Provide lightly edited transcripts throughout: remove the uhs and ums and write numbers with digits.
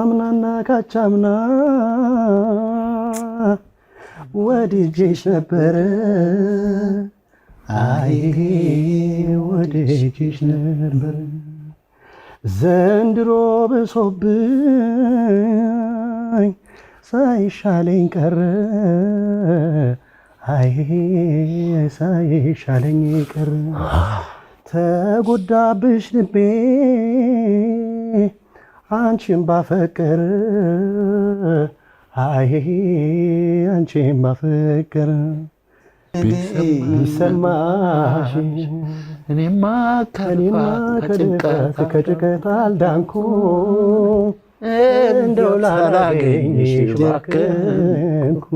አምናና ካቻምና ወድጄሽ ነበረ አይ ወድጄሽ ነበረ ዘንድሮ ብሶብኝ ሳይሻለኝ ቀረ አይ ሳይሻለኝ ቀረ ተጎዳብሽ ልቤ አንቺን ባፈቀረ አይ አንቺን ባፈቀረ ቢሰማሽ እኔማ ከጭንቀት አልዳንኩ እንደው ላላገኝሽ ባከንኩ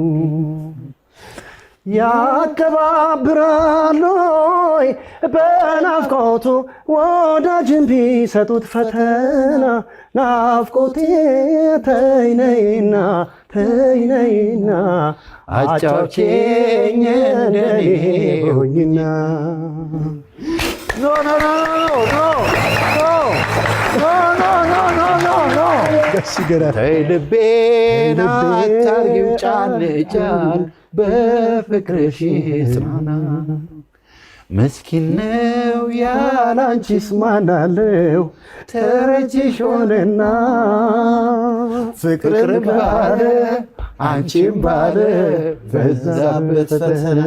ያከባብራሎይ በናፍቆቱ ወዳጅን ቢሰጡት ፈተና ናፍቆቴ ተይነይና አጫውቼኝ እንደኔ ሆኝና ኖ ተይ ልቤን አታርጊው ጫን በፍቅርሽ ጽናና ምስኪን ነው ያላንቺስ ማናለው ተረጅሽ ሆነና ፍቅር ባለ አንቺም ባለ በዛበት ፈተና